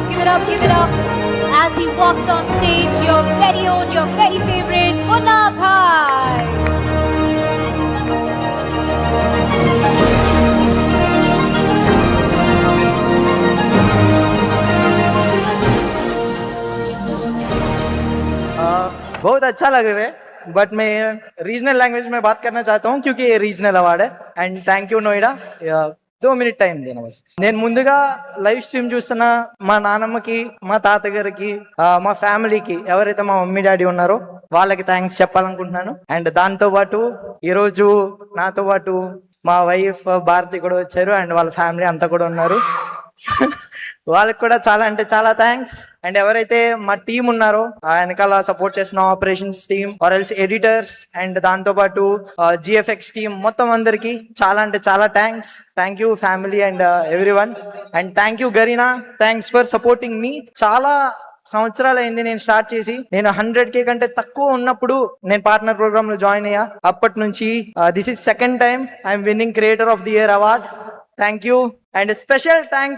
give it up, give it up. As he walks on stage, your very own, your very favorite, Munna Bhai. बहुत अच्छा लग रहा है, but मैं regional language में बात करना चाहता हूँ क्योंकि ये रीजनल अवार्ड है. And thank you Noida. 2 minute time దేనా బస్. నేను ముందుగా లైవ్ స్ట్రీమ్ చూస్తున్న మా నాన్నమ్మకి, మా తాతగారికి, మా ఫ్యామిలీకి, ఎవరైతే మా మమ్మీ డాడీ ఉన్నారో వాళ్ళకి థ్యాంక్స్ చెప్పాలనుకుంటున్నాను. అండ్ దాంతో పాటు ఈరోజు నాతో పాటు మా వైఫ్ భారతి కూడా వచ్చారు అండ్ వాళ్ళ ఫ్యామిలీ అంతా కూడా ఉన్నారు. వాళ్ళకి కూడా చాలా అంటే చాలా థ్యాంక్స్. అండ్ ఎవరైతే మా టీం ఉన్నారో వెనకాల సపోర్ట్ చేసిన operations team or else editors and దాంతో పాటు జిఎఫ్ఎక్స్ టీమ్ మొత్తం అందరికి చాలా అంటే చాలా thanks. Thank you family and everyone. And thank you Garena, thanks for supporting me. చాలా సంవత్సరాలు అయింది నేను స్టార్ట్ చేసి. నేను 100K కంటే తక్కువ ఉన్నప్పుడు నేను పార్ట్నర్ ప్రోగ్రామ్ లో జాయిన్ అయ్యా. అప్పటి నుంచి this is second time I'm winnowing creator of the year award. Thank you. And special thanks